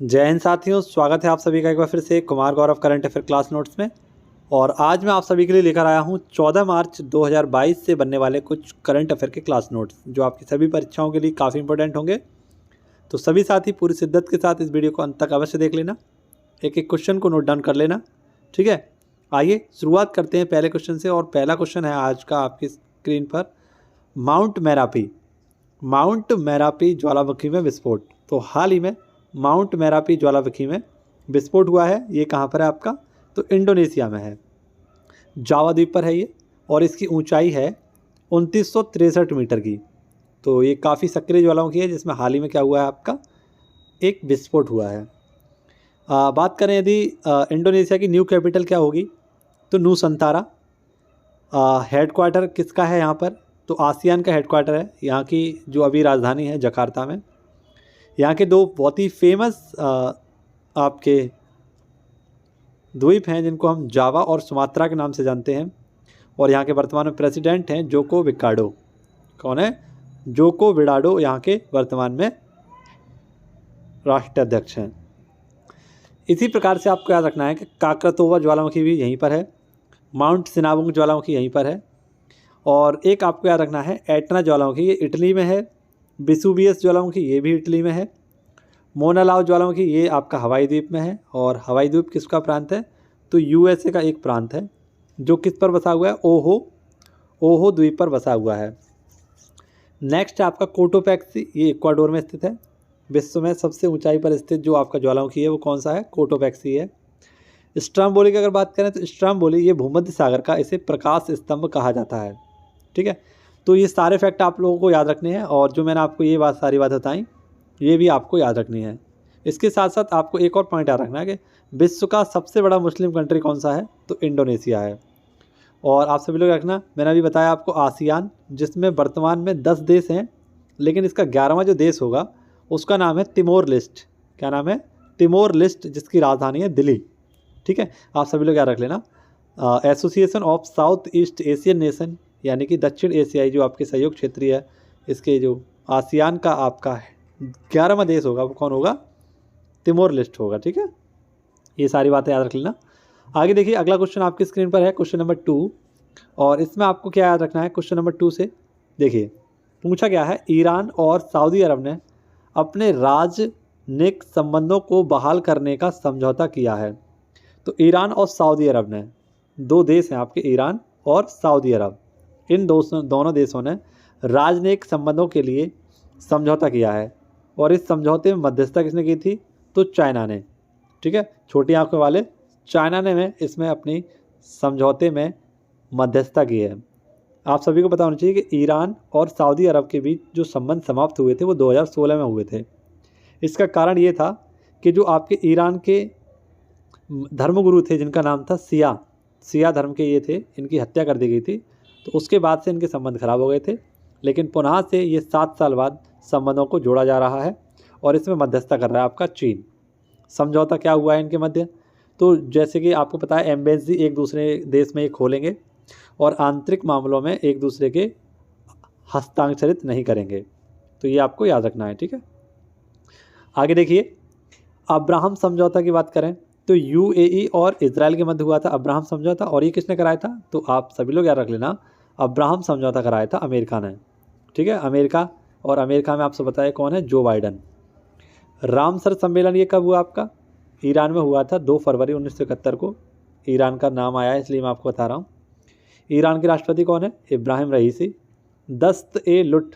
जय हिंद साथियों, स्वागत है आप सभी का एक बार फिर से Kumar Gaurav current affair class notes में। और आज मैं आप सभी के लिए लेकर आया हूं 14 मार्च 2022 से बनने वाले कुछ करंट अफेयर के क्लास नोट्स जो आपकी सभी परीक्षाओं के लिए काफ़ी इंपॉर्टेंट होंगे। तो सभी साथी पूरी शिद्दत के साथ इस वीडियो को अंत तक अवश्य देख लेना, एक एक क्वेश्चन को नोट डाउन कर लेना। ठीक है, आइए शुरुआत करते हैं पहले क्वेश्चन से। और पहला क्वेश्चन है आज का आपकी स्क्रीन पर, माउंट मैरापी ज्वालामुखी में विस्फोट। तो हाल ही में माउंट मैरापी ज्वालामुखी में विस्फोट हुआ है। ये कहाँ पर है आपका? तो इंडोनेशिया में है, जावा द्वीप पर है ये, और इसकी ऊंचाई है 2963 मीटर की। तो ये काफ़ी सक्रिय ज्वालामुखी है जिसमें हाल ही में क्या हुआ है आपका, एक विस्फोट हुआ है। बात करें यदि इंडोनेशिया की न्यू कैपिटल क्या होगी, तो नूसंतारा। हेडक्वार्टर किसका है यहाँ पर? तो आसियान का हेडक्वार्टर है। यहाँ की जो अभी राजधानी है जकार्ता में। यहाँ के दो बहुत ही फेमस आपके द्वीप हैं जिनको हम जावा और सुमात्रा के नाम से जानते हैं। और यहाँ के वर्तमान में प्रेसिडेंट हैं जोको विडोडो। कौन है? जोको विडोडो यहाँ के वर्तमान में राष्ट्राध्यक्ष हैं। इसी प्रकार से आपको याद रखना है कि काकरतोवा ज्वालामुखी भी यहीं पर है, माउंट सिनाबुंग ज्वालामुखी यहीं पर है, और एक आपको याद रखना है एटना ज्वालामुखी, ये इटली में है। वेसुवियस ज्वालामुखी ये भी इटली में है। मोना लाव ज्वालामुखी ये आपका हवाई द्वीप में है। और हवाई द्वीप किसका प्रांत है? तो यूएसए का एक प्रांत है जो किस पर बसा हुआ है? ओहो द्वीप पर बसा हुआ है। नेक्स्ट है आपका कोटोपैक्सी, ये इक्वाडोर में स्थित है। विश्व में सबसे ऊंचाई पर स्थित जो आपका ज्वालामुखी है वो कौन सा है? कोटोपैक्सी है। स्ट्रोम्बोली की अगर बात करें तो स्ट्रोम्बोली ये भूमध्य सागर का, इसे प्रकाश स्तंभ कहा जाता है। ठीक है, तो ये सारे फैक्ट आप लोगों को याद रखने हैं, और जो मैंने आपको ये सारी बात बताई ये भी आपको याद रखनी है। इसके साथ साथ आपको एक और पॉइंट याद रखना है कि विश्व का सबसे बड़ा मुस्लिम कंट्री कौन सा है? तो इंडोनेशिया है। और आप सभी लोग रखना, मैंने अभी बताया आपको आसियान, जिसमें वर्तमान में 10 देश हैं, लेकिन इसका 11वां जो देश होगा उसका नाम है तिमोर लेस्ट। क्या नाम है? तिमोर लेस्ट, जिसकी राजधानी है दिल्ली। ठीक है, आप सभी लोग याद रख लेना। Association of south east Asian nation, यानी कि दक्षिण एशियाई जो आपके सहयोग क्षेत्रीय है, इसके जो आसियान का आपका 11वां देश होगा वो कौन होगा? तिमोर लेस्ट होगा। ठीक है, ये सारी बातें याद रख लेना। आगे देखिए, अगला क्वेश्चन आपकी स्क्रीन पर है, क्वेश्चन नंबर 2। और इसमें आपको क्या याद रखना है? क्वेश्चन नंबर 2 से देखिए पूछा गया है, ईरान और सऊदी अरब ने अपने राजनयिक संबंधों को बहाल करने का समझौता किया है। तो ईरान और सऊदी अरब ने, दो देश हैं आपके, ईरान और सऊदी अरब, इन दोनों देशों ने राजनयिक संबंधों के लिए समझौता किया है। और इस समझौते में मध्यस्थता किसने की थी? तो चाइना ने। ठीक है, छोटी आंखों वाले चाइना ने में इसमें अपनी समझौते में मध्यस्थता की है। आप सभी को पता होना चाहिए कि ईरान और सऊदी अरब के बीच जो संबंध समाप्त हुए थे वो 2016 में हुए थे। इसका कारण ये था कि जो आपके ईरान के धर्मगुरु थे जिनका नाम था सिया धर्म के ये थे, इनकी हत्या कर दी गई थी। तो उसके बाद से इनके संबंध खराब हो गए थे, लेकिन पुनः से ये 7 साल बाद संबंधों को जोड़ा जा रहा है, और इसमें मध्यस्थता कर रहा है आपका चीन। समझौता क्या हुआ है इनके मध्य? तो जैसे कि आपको पता है, एम्बेसी एक दूसरे देश में ये खोलेंगे और आंतरिक मामलों में एक दूसरे के हस्ताक्षरित नहीं करेंगे। तो ये आपको याद रखना है। ठीक है, आगे देखिए, अब्राहम समझौता की बात करें तो यूएई और इजराइल के मध्य हुआ था अब्राहम समझौता। और ये किसने कराया था? तो आप सभी लोग याद रख लेना, अब्राहम समझौता कराया था अमेरिका ने। ठीक है, अमेरिका, और अमेरिका में आपसे बताया कौन है? जो बाइडन। रामसर सम्मेलन ये कब हुआ आपका? ईरान में हुआ था 2 फरवरी 1971 को। ईरान का नाम आया है इसलिए मैं आपको बता रहा हूँ। ईरान के राष्ट्रपति कौन है? इब्राहिम रईसी। दस्त-ए-लुट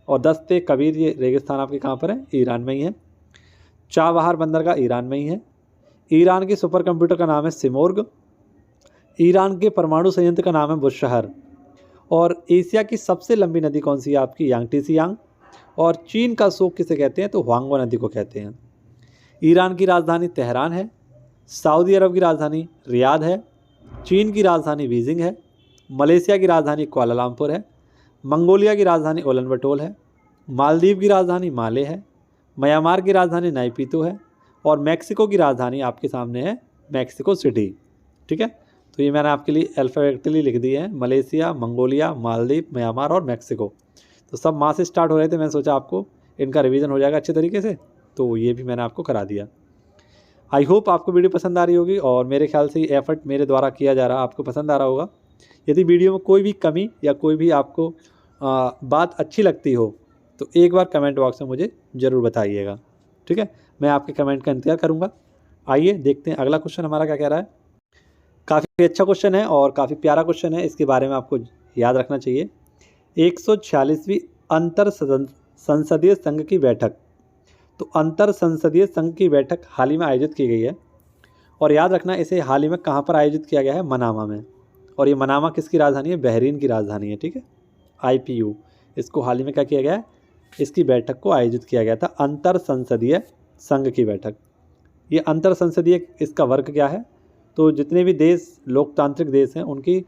और दस्त-ए-कबीर ये रेगिस्तान आपके कहाँ पर है? ईरान में ही है। चाबहार बंदरगाह ईरान में ही है। ईरान के सुपर कंप्यूटर का नाम है सिमोर्ग। ईरान के परमाणु संयंत्र का नाम है बुशहर। और एशिया की सबसे लंबी नदी कौन सी है आपकी? यांगटीसियांग। और चीन का शोक किसे कहते हैं? तो हुआंगो नदी को कहते हैं। ईरान की राजधानी तेहरान है। सऊदी अरब की राजधानी रियाद है। चीन की राजधानी बीजिंग है। मलेशिया की राजधानी कुआलालंपुर है। मंगोलिया की राजधानी उलानबटोर है। मालदीव की राजधानी माले है। म्यांमार की राजधानी नाइपीतो है। और मैक्सिको की राजधानी आपके सामने है मैक्सिको सिटी। ठीक है, तो ये मैंने आपके लिए अल्फ़ाबेटिकली लिख दिए हैं, मलेशिया, मंगोलिया, मालदीव, म्यांमार और मैक्सिको। तो सब माह से स्टार्ट हो रहे थे, मैंने सोचा आपको इनका रिवीजन हो जाएगा अच्छे तरीके से, तो ये भी मैंने आपको करा दिया। आई होप आपको वीडियो पसंद आ रही होगी और मेरे ख्याल से ये एफर्ट मेरे द्वारा किया जा रहा आपको पसंद आ रहा होगा। यदि वीडियो में कोई भी कमी या कोई भी आपको बात अच्छी लगती हो तो एक बार कमेंट बॉक्स में मुझे ज़रूर बताइएगा, ठीक है। मैं आपके कमेंट का इंतज़ार करूँगा। आइए देखते हैं अगला क्वेश्चन हमारा क्या कह रहा है। काफ़ी अच्छा क्वेश्चन है और काफ़ी प्यारा क्वेश्चन है, इसके बारे में आपको याद रखना चाहिए। 146वीं अंतर संसदीय संघ की बैठक, तो अंतर संसदीय संघ की बैठक हाल ही में आयोजित की गई है और याद रखना इसे हाल ही में कहाँ पर आयोजित किया गया है, मनामा में। और ये मनामा किसकी राजधानी है, बहरीन की राजधानी है, ठीक है। IPU इसको हाल ही में क्या किया गया है, इसकी बैठक को आयोजित किया गया था, अंतर संसदीय संघ की बैठक। ये अंतर संसदीय इसका वर्क क्या है, तो जितने भी देश लोकतांत्रिक देश हैं उनकी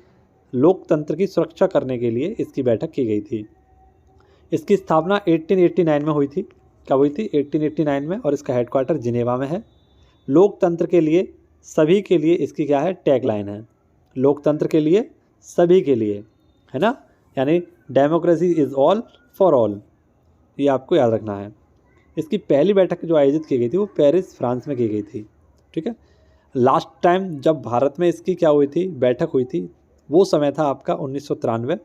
लोकतंत्र की सुरक्षा करने के लिए इसकी बैठक की गई थी। इसकी स्थापना 1889 में हुई थी। कब हुई थी, 1889 में, और इसका हेडक्वार्टर जिनेवा में है। लोकतंत्र के लिए सभी के लिए इसकी क्या है, टैगलाइन है, लोकतंत्र के लिए सभी के लिए, है ना, यानी democracy is all for all, ये आपको याद रखना है। इसकी पहली बैठक जो आयोजित की गई थी वो पेरिस फ्रांस में की गई थी, ठीक है। लास्ट टाइम जब भारत में इसकी क्या हुई थी, बैठक हुई थी, वो समय था आपका 1993,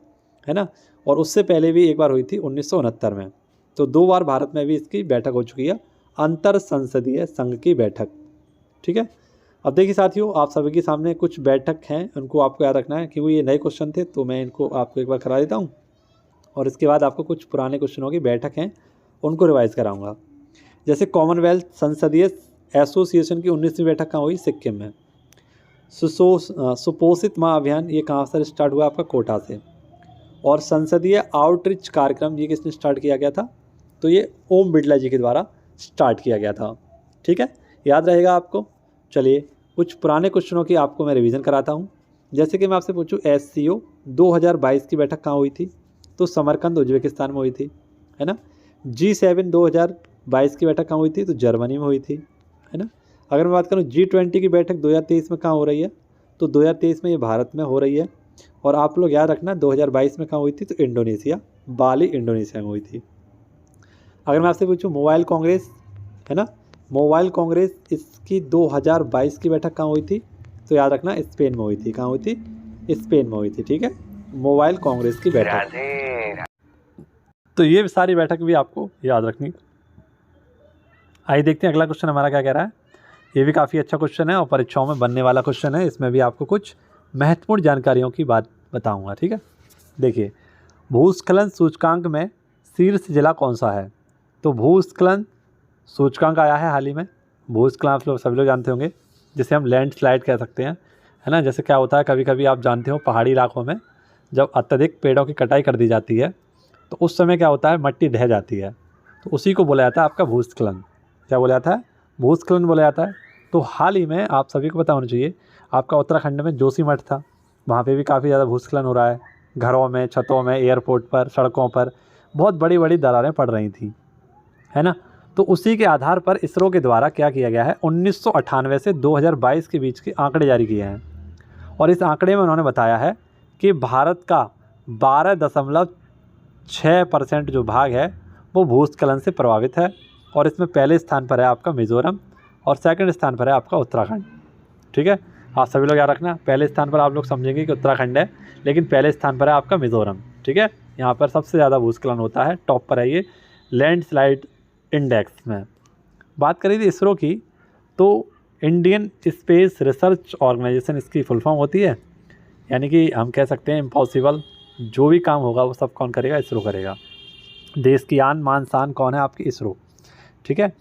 है ना, और उससे पहले भी एक बार हुई थी 1969 में। तो 2 बार भारत में भी इसकी बैठक हो चुकी है, अंतर संसदीय संघ की बैठक, ठीक है। अब देखिए साथियों, आप सभी के सामने कुछ बैठक हैं, उनको आपको याद रखना है, क्योंकि ये नए क्वेश्चन थे तो मैं इनको आपको एक बार करा देता हूँ और इसके बाद आपको कुछ पुराने क्वेश्चनों की बैठक हैं उनको रिवाइज़ कराऊंगा। जैसे कॉमनवेल्थ संसदीय एसोसिएशन की 19वीं बैठक कहाँ हुई, सिक्किम में। सुपोषित माँ अभियान ये कहाँ से स्टार्ट हुआ, आपका कोटा से। और संसदीय आउटरीच कार्यक्रम ये किसने स्टार्ट किया गया था, तो ये ओम बिड़ला जी के द्वारा स्टार्ट किया गया था, ठीक है, याद रहेगा आपको। चलिए कुछ पुराने क्वेश्चनों की आपको मैं रिवीजन कराता हूँ। जैसे कि मैं आपसे पूछूँ SCO 2022 की बैठक कहाँ हुई थी, तो समरकंद उज्बेकिस्तान में हुई थी, है ना। G7 2022 की बैठक कहाँ हुई थी, तो जर्मनी में हुई थी, है ना। अगर मैं बात करूँ G20 की बैठक 2023 में कहाँ हो रही है, तो 2023 में ये भारत में हो रही है। और आप लोग याद रखना 2022 में कहाँ हुई थी, तो इंडोनेशिया, बाली इंडोनेशिया में हुई थी। अगर मैं आपसे पूछूँ मोबाइल कांग्रेस, है ना, मोबाइल कांग्रेस इसकी 2022 की बैठक कहाँ हुई थी, तो याद रखना स्पेन में हुई थी। कहाँ हुई थी, स्पेन में हुई थी, ठीक है, मोबाइल कांग्रेस की बैठक। तो ये सारी बैठक भी आपको याद रखनी। आइए देखते हैं अगला क्वेश्चन हमारा क्या कह रहा है। ये भी काफ़ी अच्छा क्वेश्चन है और परीक्षाओं में बनने वाला क्वेश्चन है। इसमें भी आपको कुछ महत्वपूर्ण जानकारियों की बात बताऊंगा, ठीक है। देखिए, भूस्खलन सूचकांक में शीर्ष जिला कौन सा है, तो भूस्खलन सूचकांक आया है हाल ही में। भूस्खलन आप लोग सभी लोग जानते होंगे, जिसे हम लैंडस्लाइड कह सकते हैं, है ना। जैसे क्या होता है, कभी कभी आप जानते हो पहाड़ी इलाकों में जब अत्यधिक पेड़ों की कटाई कर दी जाती है तो उस समय क्या होता है, मिट्टी ढह जाती है, तो उसी को बोला जाता है आपका भूस्खलन। क्या बोला जाता है, भूस्खलन बोला जाता है। तो हाल ही में आप सभी को पता होना चाहिए, आपका उत्तराखंड में जोशीमठ था, वहाँ पे भी काफ़ी ज़्यादा भूस्खलन हो रहा है। घरों में, छतों में, एयरपोर्ट पर, सड़कों पर बहुत बड़ी बड़ी दरारें पड़ रही थी, है ना। तो उसी के आधार पर इसरो के द्वारा क्या किया गया है, 1998 से 2022 के बीच के आंकड़े जारी किए हैं। और इस आंकड़े में उन्होंने बताया है कि भारत का 12.6% जो भाग है वो भूस्खलन से प्रभावित है। और इसमें पहले स्थान पर है आपका मिज़ोरम और सेकंड स्थान पर है आपका उत्तराखंड, ठीक है। आप सभी लोग याद रखना, पहले स्थान पर आप लोग समझेंगे कि उत्तराखंड है, लेकिन पहले स्थान पर है आपका मिज़ोरम, ठीक है। यहाँ पर सबसे ज़्यादा भूस्खलन होता है, टॉप पर है ये लैंडस्लाइड इंडेक्स में। बात करी थी इसरो की, तो इंडियन स्पेस रिसर्च ऑर्गेनाइजेशन इसकी फुल फॉर्म होती है, यानी कि हम कह सकते हैं इम्पॉसिबल जो भी काम होगा वो सब कौन करेगा, इसरो करेगा। देश की आन मान शान कौन है, आपकी इसरो, ठीक है।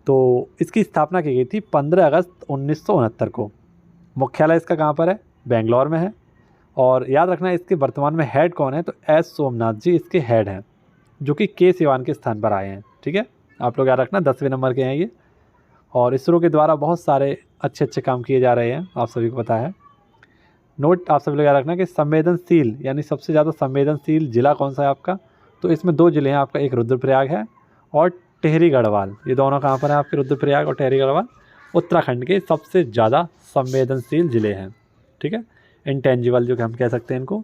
तो इसकी स्थापना की गई थी 15 अगस्त 1969 को। मुख्यालय इसका कहाँ पर है, बेंगलोर में है। और याद रखना इसके वर्तमान में हेड कौन है, तो एस सोमनाथ जी इसके हेड हैं, जो कि के सिवान के स्थान पर आए हैं, ठीक है। आप लोग याद रखना 10वें नंबर के हैं ये। और इसरो के द्वारा बहुत सारे अच्छे अच्छे काम किए जा रहे हैं, आप सभी को पता है। नोट आप सभी लोग याद रखना कि संवेदनशील यानी सबसे ज़्यादा संवेदनशील जिला कौन सा है आपका, तो इसमें 2 जिले हैं आपका, एक रुद्रप्रयाग है और टिहरी गढ़वाल। ये दोनों कहाँ पर हैं आपके, रुद्रप्रयाग और टिहरी गढ़वाल उत्तराखंड के सबसे ज़्यादा संवेदनशील जिले हैं, ठीक है, इंटेंजिबल जो कि हम कह सकते हैं इनको।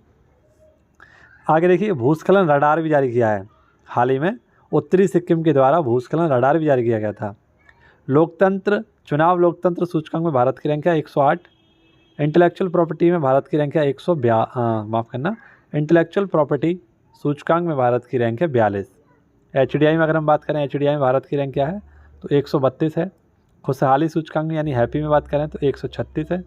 आगे देखिए, भूस्खलन रडार भी जारी किया है हाल ही में, उत्तरी सिक्किम के द्वारा भूस्खलन रडार भी जारी किया गया था। लोकतंत्र, चुनाव लोकतंत्र सूचकांक में भारत की रैंक है 108। इंटेलेक्चुअल प्रॉपर्टी में भारत की रैंक है 142, इंटेलेक्चुअल प्रॉपर्टी सूचकांक में भारत की रैंक है 42। HDI में अगर हम बात करें, HDI में भारत की रैंक क्या है तो 132 है। खुशहाली सूचकांक यानी हैप्पी में बात करें तो 136 है।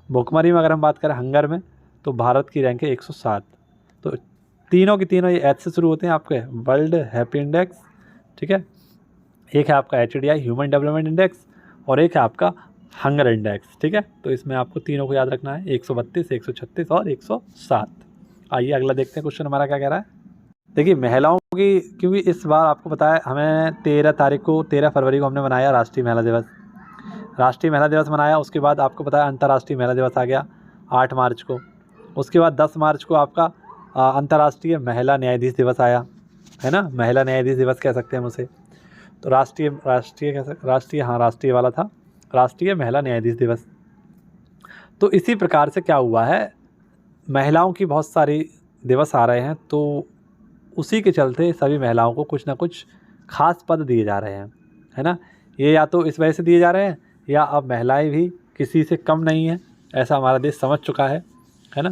भुखमरी में अगर हम बात करें, हंगर में, तो भारत की रैंक है 107। तो तीनों की तीनों ये एच से शुरू होते हैं आपके, वर्ल्ड हैप्पी इंडेक्स, ठीक है। एक है आपका HDI ह्यूमन डेवलपमेंट इंडेक्स और एक है आपका हंगर इंडेक्स, ठीक है। तो इसमें आपको तीनों को याद रखना है, 132, 136 और 107। आइए अगला देखते हैं क्वेश्चन हमारा क्या कह रहा है। देखिए महिलाओं की, क्योंकि इस बार आपको पता है हमें 13 फरवरी को हमने मनाया राष्ट्रीय महिला दिवस। राष्ट्रीय महिला दिवस मनाया, उसके बाद आपको पता है अंतर्राष्ट्रीय महिला दिवस आ गया 8 मार्च को। उसके बाद 10 मार्च को आपका अंतर्राष्ट्रीय महिला न्यायाधीश दिवस आया, है ना, महिला न्यायाधीश दिवस कह सकते हैं हम उसे। तो राष्ट्रीय वाला था राष्ट्रीय महिला न्यायाधीश दिवस। तो इसी प्रकार से क्या हुआ है, महिलाओं की बहुत सारी दिवस आ रहे हैं, तो उसी के चलते सभी महिलाओं को कुछ ना कुछ खास पद दिए जा रहे हैं, है ना। ये या तो इस वजह से दिए जा रहे हैं या अब महिलाएं भी किसी से कम नहीं हैं, ऐसा हमारा देश समझ चुका है ना।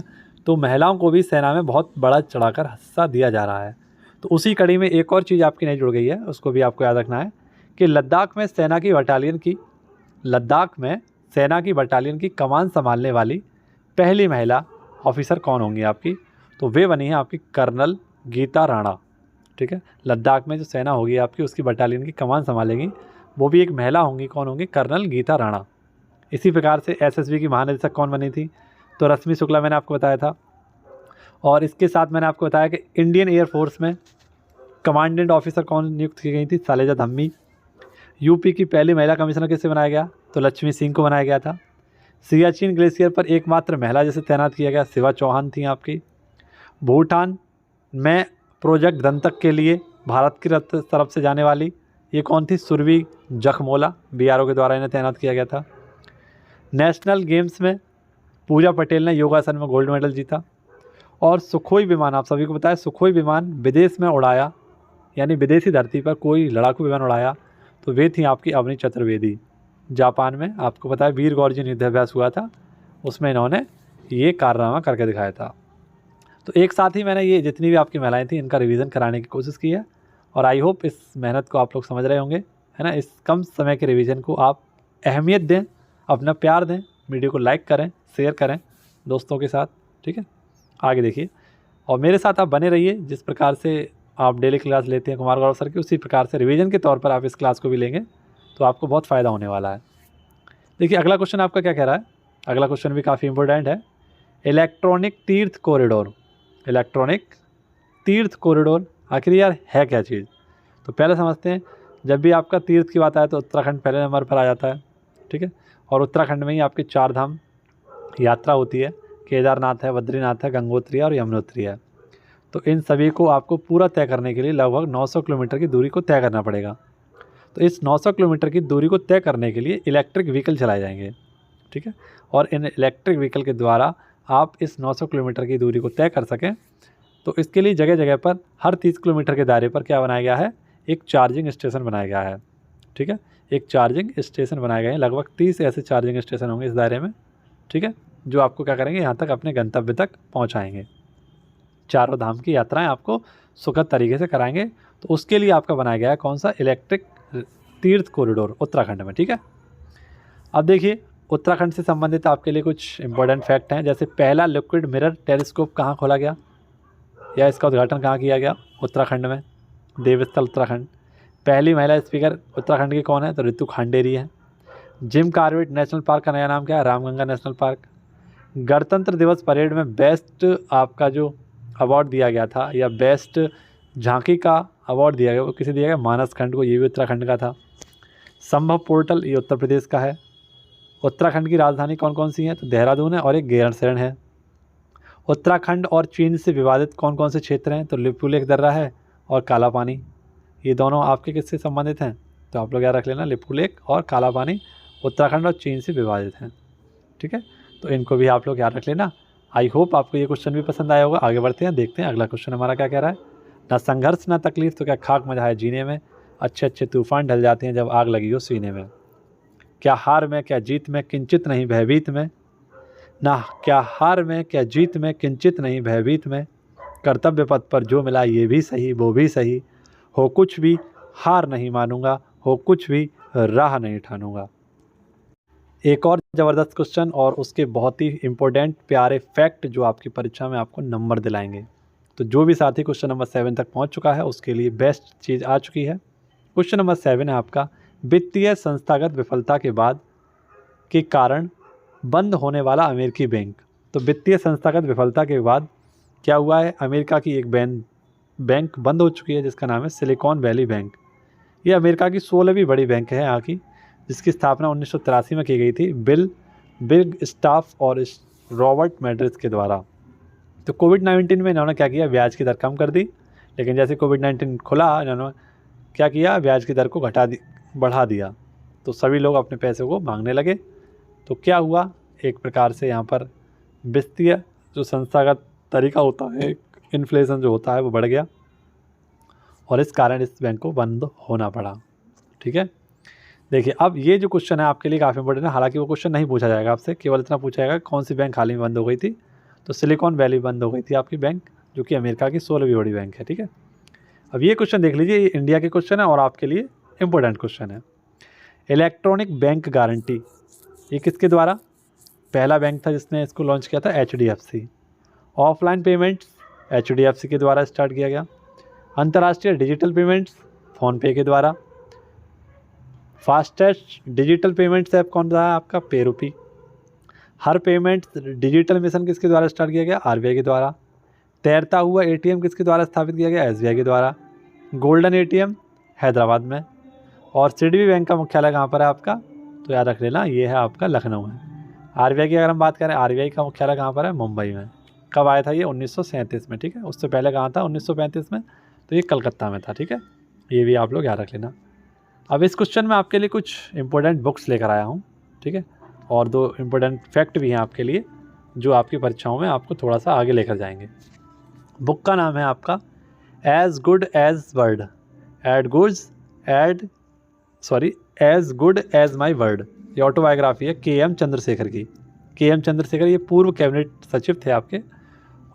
तो महिलाओं को भी सेना में बहुत बड़ा चढ़ाकर हिस्सा दिया जा रहा है। तो उसी कड़ी में एक और चीज़ आपकी नई जुड़ गई है, उसको भी आपको याद रखना है कि लद्दाख में सेना की बटालियन की कमान संभालने वाली पहली महिला ऑफिसर कौन होंगी आपकी, तो वे बनी है आपकी कर्नल गीता राणा, ठीक है। लद्दाख में जो सेना होगी आपकी, उसकी बटालियन की कमान संभालेंगी वो भी एक महिला होंगी, कौन होंगी, कर्नल गीता राणा। इसी प्रकार से SSB की महानिदेशक कौन बनी थी, तो रश्मि शुक्ला, मैंने आपको बताया था। और इसके साथ मैंने आपको बताया कि इंडियन एयरफोर्स में कमांडेंट ऑफिसर कौन नियुक्त की गई थी, शैलजा धम्मी। यूपी की पहली महिला कमिश्नर किसे बनाया गया, तो लक्ष्मी सिंह को बनाया गया था। सियाचिन ग्लेशियर पर एकमात्र महिला जिसे तैनात किया गया, शिवा चौहान थी आपकी। भूटान में प्रोजेक्ट दंतक के लिए भारत की तरफ से जाने वाली ये कौन थी, सुरभि जखमोला, BRO के द्वारा इन्हें तैनात किया गया था। नेशनल गेम्स में पूजा पटेल ने योगासन में गोल्ड मेडल जीता। और सुखोई विमान, आप सभी को पता है सुखोई विमान विदेश में उड़ाया, यानी विदेशी धरती पर कोई लड़ाकू विमान उड़ाया, तो वे थी आपकी अवनी चतुर्वेदी। जापान में आपको पता है वीर गॉर्जियन युद्धाभ्यास हुआ था, उसमें इन्होंने ये कारनामा करके दिखाया था। तो एक साथ ही मैंने ये जितनी भी आपकी महिलाएं थी इनका रिवीजन कराने की कोशिश की है, और आई होप इस मेहनत को आप लोग समझ रहे होंगे, है ना। इस कम समय के रिवीजन को आप अहमियत दें, अपना प्यार दें, वीडियो को लाइक करें, शेयर करें दोस्तों के साथ, ठीक है। आगे देखिए और मेरे साथ आप बने रहिए। जिस प्रकार से आप डेली क्लास लेते हैं कुमार गौरव सर की, उसी प्रकार से रिवीजन के तौर पर आप इस क्लास को भी लेंगे तो आपको बहुत फ़ायदा होने वाला है। देखिए अगला क्वेश्चन आपका क्या कह रहा है, अगला क्वेश्चन भी काफ़ी इंपॉर्टेंट है। इलेक्ट्रॉनिक तीर्थ कॉरिडोर आखिर यार है क्या चीज़, तो पहले समझते हैं। जब भी आपका तीर्थ की बात आए तो उत्तराखंड पहले नंबर पर आ जाता है, ठीक है। और उत्तराखंड में ही आपकी 4 धाम यात्रा होती है, केदारनाथ है, बद्रीनाथ है, गंगोत्री है और यमुनोत्री है। तो इन सभी को आपको पूरा तय करने के लिए लगभग 900 किलोमीटर की दूरी को तय करना पड़ेगा। तो इस 900 किलोमीटर की दूरी को तय करने के लिए इलेक्ट्रिक व्हीकल चलाए जाएंगे, ठीक है। और इन इलेक्ट्रिक व्हीकल के द्वारा आप इस 900 किलोमीटर की दूरी को तय कर सकें, तो इसके लिए जगह जगह पर हर 30 किलोमीटर के दायरे पर क्या बनाया गया है, एक चार्जिंग स्टेशन बनाया गया है, ठीक है। एक चार्जिंग स्टेशन बनाए गए हैं, लगभग 30 ऐसे चार्जिंग स्टेशन होंगे इस दायरे में, ठीक है, जो आपको क्या करेंगे, यहाँ तक अपने गंतव्य तक पहुँचाएँगे। चारों धाम की यात्राएं आपको सुखद तरीके से कराएंगे। तो उसके लिए आपका बनाया गया है कौन सा, इलेक्ट्रिक तीर्थ कॉरिडोर उत्तराखंड में, ठीक है। अब देखिए उत्तराखंड से संबंधित आपके लिए कुछ इंपॉर्टेंट फैक्ट हैं। जैसे पहला लिक्विड मिरर टेलीस्कोप कहाँ खोला गया या इसका उद्घाटन कहाँ किया गया, उत्तराखंड में, देवस्थल उत्तराखंड। पहली महिला स्पीकर उत्तराखंड की कौन है, तो रितु खांडेरी है। जिम कॉर्बेट नेशनल पार्क का नया नाम क्या है, रामगंगा नेशनल पार्क। गणतंत्र दिवस परेड में बेस्ट आपका जो अवार्ड दिया गया था या बेस्ट झांकी का अवार्ड दिया गया, वो किसे दिया गया, मानस खंड को, ये भी उत्तराखंड का था। संभव पोर्टल ये उत्तर प्रदेश का है। उत्तराखंड की राजधानी कौन कौन सी है, तो देहरादून है और एक गैरसैंण है। उत्तराखंड और चीन से विवादित कौन कौन से क्षेत्र हैं, तो लिपुलेख दर्रा है और काला पानी। ये दोनों आपके किससे संबंधित हैं, तो आप लोग याद रख लेना, लिपुलेख और काला पानी उत्तराखंड और चीन से विवादित हैं, ठीक है। तो इनको भी आप लोग याद रख लेना। आई होप आपको ये क्वेश्चन भी पसंद आया होगा। आगे बढ़ते हैं, देखते हैं अगला क्वेश्चन हमारा क्या कह रहा है। ना संघर्ष ना तकलीफ तो क्या खाक मजा है जीने में, अच्छे अच्छे तूफान ढल जाते हैं जब आग लगी हो सीने में। क्या हार में क्या जीत में किंचित नहीं भयभीत में, ना क्या हार में क्या जीत में किंचित नहीं भयभीत में, कर्तव्य पथ पर जो मिला ये भी सही वो भी सही, हो कुछ भी हार नहीं मानूंगा, हो कुछ भी राह नहीं ठानूंगा। एक और ज़बरदस्त क्वेश्चन और उसके बहुत ही इम्पोर्टेंट प्यारे फैक्ट जो आपकी परीक्षा में आपको नंबर दिलाएंगे। तो जो भी साथी क्वेश्चन नंबर 7 तक पहुंच चुका है उसके लिए बेस्ट चीज़ आ चुकी है। क्वेश्चन नंबर 7 है आपका, वित्तीय संस्थागत विफलता के बाद के कारण बंद होने वाला अमेरिकी बैंक। तो वित्तीय संस्थागत विफलता के बाद क्या हुआ है, अमेरिका की एक बैंक बंद हो चुकी है जिसका नाम है सिलिकॉन वैली बैंक। ये अमेरिका की 16वीं बड़ी बैंक है यहाँ की, जिसकी स्थापना 1983 में की गई थी बिग स्टाफ और रॉबर्ट मैड्रिस के द्वारा। तो कोविड-19 में इन्होंने क्या किया, ब्याज की दर कम कर दी, लेकिन जैसे कोविड-19 खुला इन्होंने क्या किया, ब्याज की दर को बढ़ा दिया। तो सभी लोग अपने पैसे को मांगने लगे। तो क्या हुआ, एक प्रकार से यहाँ पर वित्तीय जो संस्थागत तरीका होता है, इन्फ्लेशन जो होता है वो बढ़ गया और इस कारण इस बैंक को बंद होना पड़ा। ठीक है, देखिए अब ये जो क्वेश्चन है आपके लिए काफ़ी इंपॉर्टेंट है। हालांकि वो क्वेश्चन नहीं पूछा जाएगा आपसे, केवल इतना पूछा जाएगा कौन सी बैंक हाल ही में बंद हो गई थी। तो सिलिकॉन वैली बंद हो गई थी आपकी बैंक, जो कि अमेरिका की 16वीं बड़ी बैंक है। ठीक है, अब ये क्वेश्चन देख लीजिए, ये इंडिया के क्वेश्चन है और आपके लिए इंपॉर्टेंट क्वेश्चन है। इलेक्ट्रॉनिक बैंक गारंटी ये किसके द्वारा, पहला बैंक था जिसने इसको लॉन्च किया था HDFC। ऑफलाइन पेमेंट्स HDFC के द्वारा स्टार्ट किया गया। अंतर्राष्ट्रीय डिजिटल पेमेंट्स फ़ोनपे के द्वारा। फास्टेस्ट डिजिटल पेमेंट्स ऐप कौन सा है आपका, पेरूपी। हर पेमेंट डिजिटल मिशन किसके द्वारा स्टार्ट किया गया, RBI के द्वारा। तैरता हुआ ATM किसके द्वारा स्थापित किया गया, SBI के द्वारा। गोल्डन ATM हैदराबाद में। और सिडबी बैंक का मुख्यालय कहाँ पर है आपका, तो याद रख लेना ये है आपका लखनऊ में। RBI की अगर हम बात करें, RBI का मुख्यालय कहाँ पर है, मुंबई में। कब आया था ये, 1937 में। ठीक है, उससे पहले कहाँ था, 1935 में, तो ये कलकत्ता में था। ठीक है, ये भी आप लोग याद रख लेना। अब इस क्वेश्चन में आपके लिए कुछ इंपॉर्टेंट बुक्स लेकर आया हूँ। ठीक है, और 2 इम्पोर्टेंट फैक्ट भी हैं आपके लिए जो आपकी परीक्षाओं में आपको थोड़ा सा आगे लेकर जाएंगे। बुक का नाम है आपका as good as my word. ये ऑटोबायोग्राफी है KM चंद्रशेखर की। KM चंद्रशेखर ये पूर्व कैबिनेट सचिव थे आपके,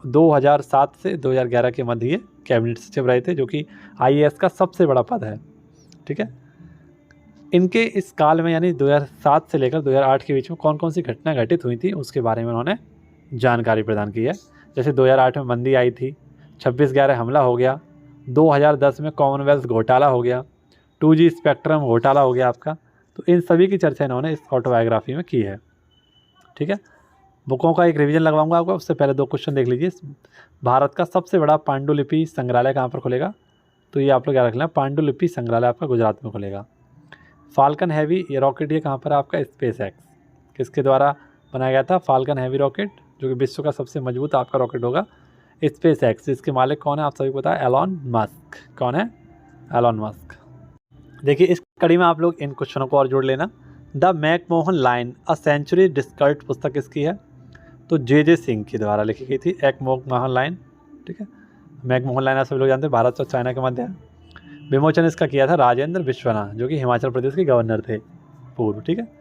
2007 से 2011 के मध्य ये कैबिनेट सचिव रहे थे, जो कि IAS का सबसे बड़ा पद है। ठीक है, इनके इस काल में यानी 2007 से लेकर 2008 के बीच में कौन कौन सी घटनाएं घटित हुई थी उसके बारे में उन्होंने जानकारी प्रदान की है। जैसे 2008 में मंदी आई थी, 26/11 हमला हो गया, 2010 में कॉमनवेल्थ घोटाला हो गया, 2G स्पेक्ट्रम घोटाला हो गया आपका। तो इन सभी की चर्चा इन्होंने इस ऑटोबायोग्राफी में की है। ठीक है, बुकों का एक रिवीजन लगवाऊंगा आपका, उससे पहले 2 क्वेश्चन देख लीजिए। भारत का सबसे बड़ा पांडुलिपि संग्रहालय कहाँ पर खुलेगा, तो ये आप लोग याद रख लेना, पांडुलिपि संग्रहालय आपका गुजरात में खुलेगा। फाल्कन हैवी ये रॉकेट ये कहाँ पर है आपका, SpaceX किसके द्वारा बनाया गया था, फाल्कन हैवी रॉकेट, जो कि विश्व का सबसे मजबूत आपका रॉकेट होगा, SpaceX। इसके मालिक कौन है आप सभी को पता है, एलॉन मस्क। कौन है, एलॉन मस्क। देखिए इस कड़ी में आप लोग इन क्वेश्चनों को और जोड़ लेना। The McMahon line a century discord पुस्तक किसकी है, तो JJ सिंह के द्वारा लिखी गई थी मैकमोहन लाइन। ठीक है, मैकमोहन लाइन आप सभी लोग जानते हैं भारत और चाइना के मध्य है। विमोचन इसका किया था राजेंद्र विश्वनाथ, जो कि हिमाचल प्रदेश के गवर्नर थे पूर्व। ठीक है,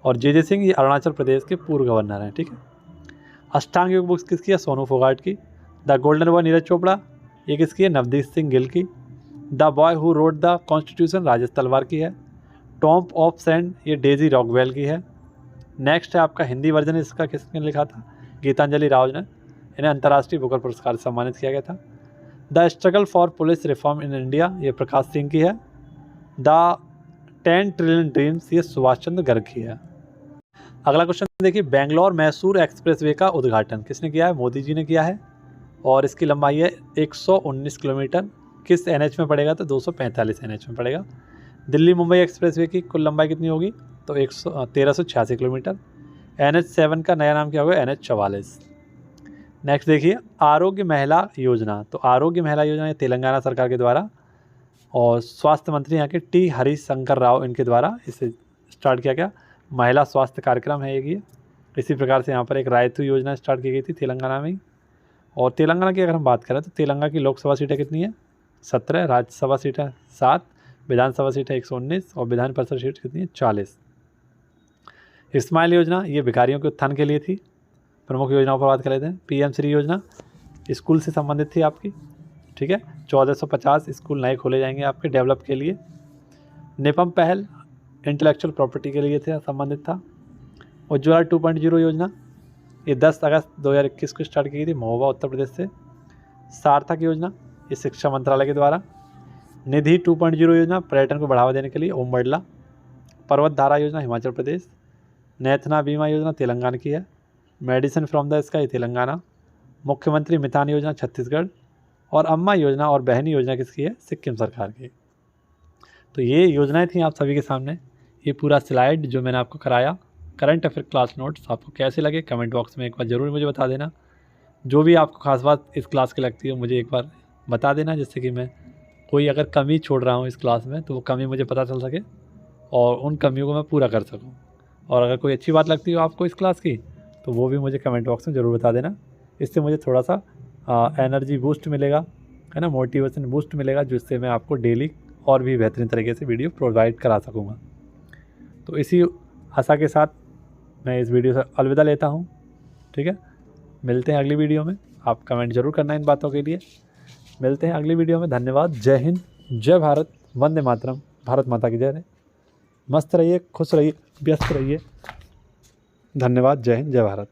और JJ सिंह ये अरुणाचल प्रदेश के पूर्व गवर्नर हैं। ठीक है, अष्टांग योग बुक्स किसकी है, सोनू फोगाट की। The golden boy Neeraj Chopra ये किसकी है, नवदीप सिंह गिल की। The boy who wrote the constitution Rajesh तलवार की है। टॉम्ब ऑफ सैंड ये डेजी रॉकवेल की है। नेक्स्ट है आपका हिंदी वर्जन, इसका किसने लिखा था, गीतांजलि राव ने। इन्हें अंतर्राष्ट्रीय बुकर पुरस्कार से सम्मानित किया गया था। The struggle for police reform in India ये प्रकाश सिंह की है। द 10 ट्रिलियन ड्रीम्स ये सुभाष चंद्र गर्ग की है। अगला क्वेश्चन देखिए, बेंगलोर मैसूर एक्सप्रेसवे का उद्घाटन किसने किया है, मोदी जी ने किया है, और इसकी लंबाई है 119 किलोमीटर। किस NH में पड़ेगा, तो 245 NH में पड़ेगा। दिल्ली मुंबई एक्सप्रेसवे की कुल लंबाई कितनी होगी, तो 1386 किलोमीटर। NH7 का नया नाम क्या होगा, NH44। नेक्स्ट देखिए, आरोग्य महिला योजना। तो आरोग्य महिला योजना ये तेलंगाना सरकार के द्वारा और स्वास्थ्य मंत्री यहाँ के T हरिशंकर राव इनके द्वारा इसे स्टार्ट किया गया महिला स्वास्थ्य कार्यक्रम है ये। इसी प्रकार से यहाँ पर एक रायतु योजना स्टार्ट की गई थी तेलंगाना में। और तेलंगाना की अगर हम बात करें तो तेलंगाना की लोकसभा सीटें कितनी है, 17, राज्यसभा सीटें 7, विधानसभा सीटें 119 और विधान परिषद सीट कितनी है, 40। स्माइल योजना ये भिखारियों के उत्थान के लिए थी। प्रमुख योजनाओं पर बात कर लेते हैं। पीएम श्री योजना स्कूल से संबंधित थी आपकी, ठीक है। 1450 स्कूल नए खोले जाएंगे आपके डेवलप के लिए। निपम पहल इंटेलेक्चुअल प्रॉपर्टी के लिए थे, संबंधित था। उज्ज्वला 2.0 योजना ये 10 अगस्त 2021 को स्टार्ट की गई थी महोबा उत्तर प्रदेश से। सार्थक योजना ये शिक्षा मंत्रालय के द्वारा। निधि 2.0 योजना पर्यटन को बढ़ावा देने के लिए ओम बिड़ला। पर्वत धारा योजना हिमाचल प्रदेश। नैथना बीमा योजना तेलंगाना की है। Medicine from the sky Telangana. मुख्यमंत्री मितान योजना छत्तीसगढ़। और अम्मा योजना और बहनी योजना किसकी है? सिक्किम सरकार की। तो ये योजनाएं थी आप सभी के सामने। ये पूरा स्लाइड जो मैंने आपको कराया करंट अफेयर क्लास नोट्स आपको कैसे लगे कमेंट बॉक्स में एक बार ज़रूर मुझे बता देना। जो भी आपको खास बात इस क्लास की लगती है मुझे एक बार बता देना, जिससे कि मैं कोई अगर कमी छोड़ रहा हूँ इस क्लास में तो वो कमी मुझे पता चल सके और उन कमियों को मैं पूरा कर सकूँ। और अगर कोई अच्छी बात लगती हो आपको इस क्लास की तो वो भी मुझे कमेंट बॉक्स में ज़रूर बता देना। इससे मुझे थोड़ा सा एनर्जी बूस्ट मिलेगा, है ना, मोटिवेशन बूस्ट मिलेगा, जिससे मैं आपको डेली और भी बेहतरीन तरीके से वीडियो प्रोवाइड करा सकूँगा। तो इसी आशा के साथ मैं इस वीडियो से अलविदा लेता हूँ, ठीक है। मिलते हैं अगली वीडियो में। आप कमेंट ज़रूर करना इन बातों के लिए। मिलते हैं अगली वीडियो में। धन्यवाद। जय हिंद, जय भारत, वंदे मातरम। भारत माता की जय रहे। मस्त रहिए, खुश रहिए, व्यस्त रहिए। धन्यवाद। जय हिंद, जय भारत।